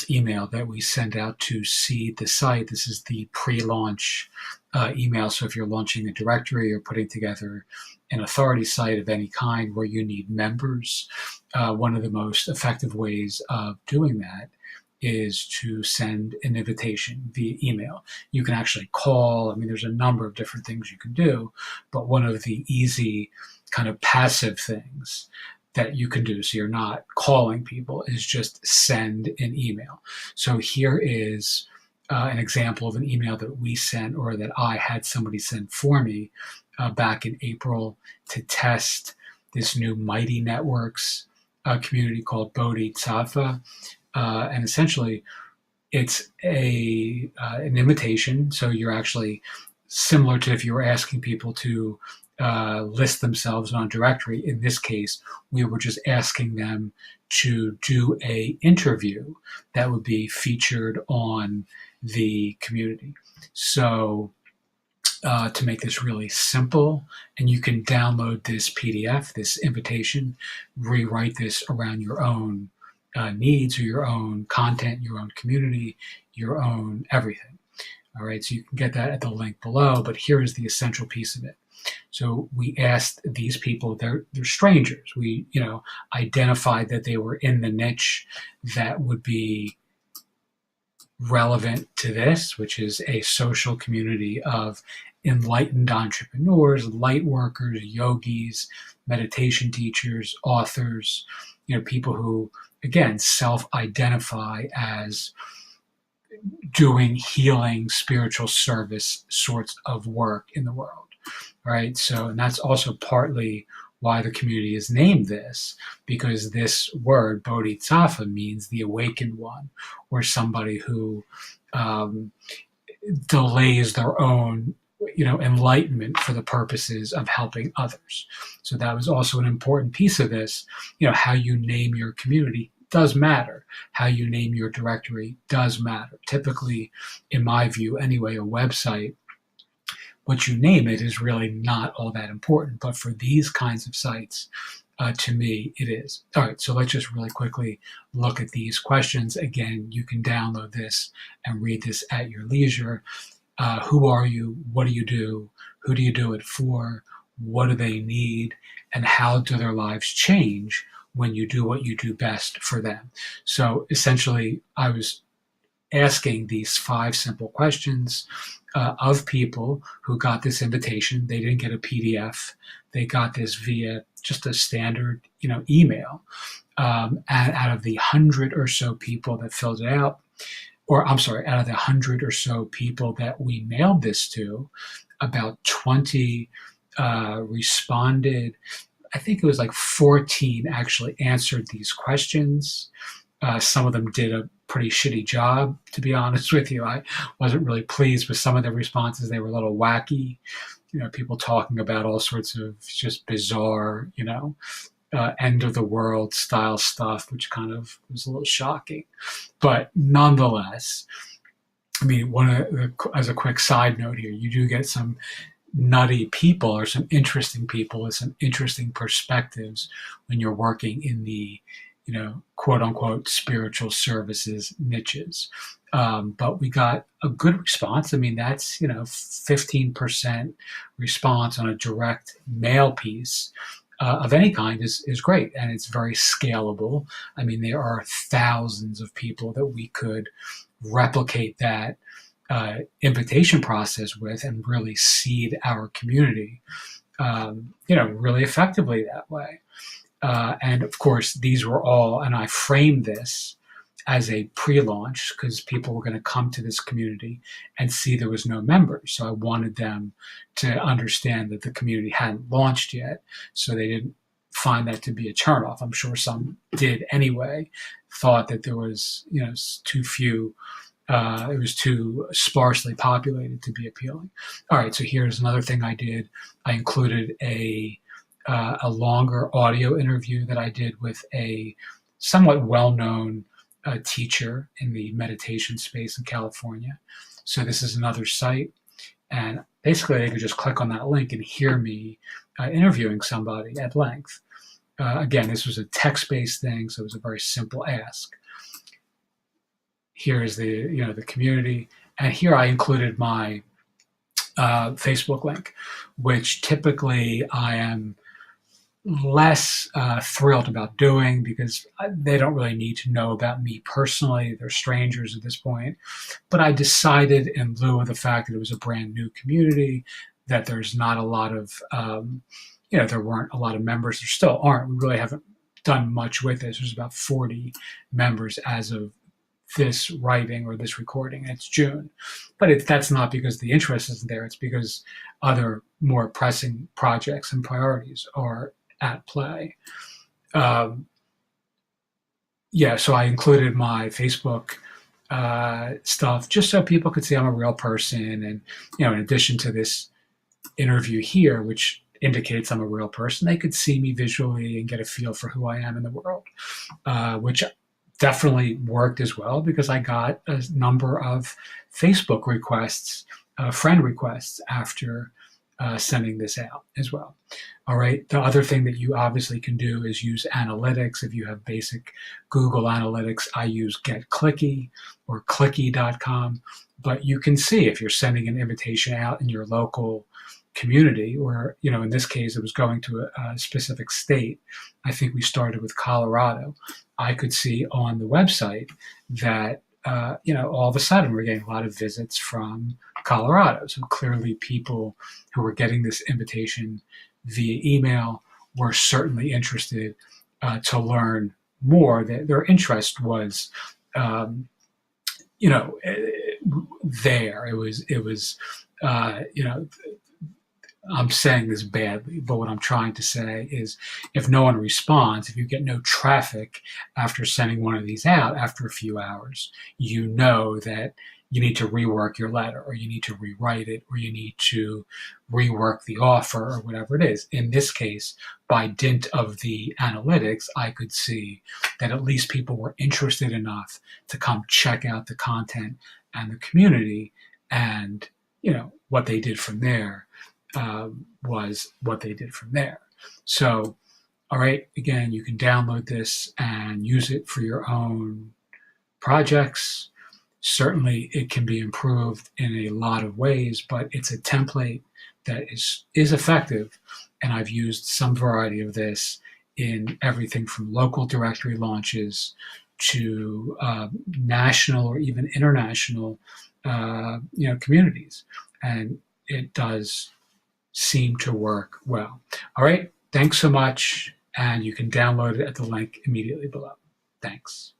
this email that we send out to seed the site. This is the pre-launch email. So if you're launching a directory or putting together an authority site of any kind where you need members, one of the most effective ways of doing that is to send an invitation via email. You can actually call. I mean, there's a number of different things you can do, but one of the easy kind of passive things that you can do, so you're not calling people, is just send an email. So here is an example of an email that we sent, or that I had somebody send for me back in April to test this new Mighty Networks community called Bodhisattva. And essentially, it's an invitation. So you're actually similar to if you were asking people to list themselves on a directory. In this case, we were just asking them to do a interview that would be featured on the community. So to make this really simple, and you can download this PDF, this invitation, rewrite this around your own needs or your own content, your own community, your own everything. All right, so you can get that at the link below, but here is the essential piece of it. So we asked these people, they're strangers. We, identified that they were in the niche that would be relevant to this, which is a social community of enlightened entrepreneurs, light workers, yogis, meditation teachers, authors, people who, again, self-identify as doing healing, spiritual service sorts of work in the world, right? So, and that's also partly why the community is named this, because this word, Bodhisattva, means the awakened one, or somebody who delays their own enlightenment for the purposes of helping others. So that was also an important piece of this. How you name your community does matter. How you name your directory does matter. Typically, in my view anyway, a website, what you name it is really not all that important. But for these kinds of sites, to me, it is. All right, so let's just really quickly look at these questions. Again, you can download this and read this at your leisure. Who are you? What do you do? Who do you do it for? What do they need? And how do their lives change when you do what you do best for them? So essentially, I was asking these 5 simple questions of people who got this invitation. They didn't get a PDF. They got this via just a standard, email. And out of the 100 or so people that filled it out, or I'm sorry, out of the 100 or so people that we mailed this to, about 20 responded. I think it was like 14 actually answered these questions. Some of them did a pretty shitty job, to be honest with you. I wasn't really pleased with some of the responses. They were a little wacky. People talking about all sorts of just bizarre, end of the world style stuff, which kind of was a little shocking. But nonetheless, I mean, as a quick side note here, you do get some nutty people or some interesting people with some interesting perspectives when you're working in the, quote unquote, spiritual services niches. But we got a good response. I mean, that's, 15% response on a direct mail piece of any kind is great, and it's very scalable. I mean, there are thousands of people that we could replicate that invitation process with and really seed our community, really effectively that way. And of course, these were all, and I framed this as a pre-launch because people were going to come to this community and see there was no members. So I wanted them to understand that the community hadn't launched yet, so they didn't find that to be a turnoff. I'm sure some did anyway, thought that there was, too few, it was too sparsely populated to be appealing. All right, so here's another thing I did. I included a longer audio interview that I did with a somewhat well-known teacher in the meditation space in California. So this is another site, and basically they could just click on that link and hear me interviewing somebody at length. Again, this was a text-based thing, so it was a very simple ask. here is the community, and here I included my Facebook link, which typically I am less thrilled about doing because they don't really need to know about me personally. They're strangers at this point. But I decided, in lieu of the fact that it was a brand new community, that there's not a lot of, there weren't a lot of members. There still aren't. We really haven't done much with this. There's about 40 members as of this writing or this recording. It's June. But that's not because the interest isn't there. It's because other more pressing projects and priorities are at play. So I included my Facebook stuff just so people could see I'm a real person. And, in addition to this interview here, which indicates I'm a real person, they could see me visually and get a feel for who I am in the world, which definitely worked as well because I got a number of Facebook requests, friend requests after sending this out as well. All right. The other thing that you obviously can do is use analytics. If you have basic Google Analytics, I use Get Clicky or clicky.com. But you can see if you're sending an invitation out in your local community, or, in this case, it was going to a specific state. I think we started with Colorado. I could see on the website that, all of a sudden we're getting a lot of visits from Colorado. So clearly people who were getting this invitation via email were certainly interested to learn more. That their interest was, there. It was, I'm saying this badly, but what I'm trying to say is if no one responds, if you get no traffic after sending one of these out after a few hours, you know that you need to rework your letter, or you need to rewrite it, or you need to rework the offer, or whatever it is. In this case, by dint of the analytics, I could see that at least people were interested enough to come check out the content and the community, and what they did from there was what they did from there. So, all right, again, you can download this and use it for your own projects. Certainly, it can be improved in a lot of ways, but it's a template that is effective. And I've used some variety of this in everything from local directory launches to national or even international, communities. And it does seem to work well. All right, thanks so much. And you can download it at the link immediately below. Thanks.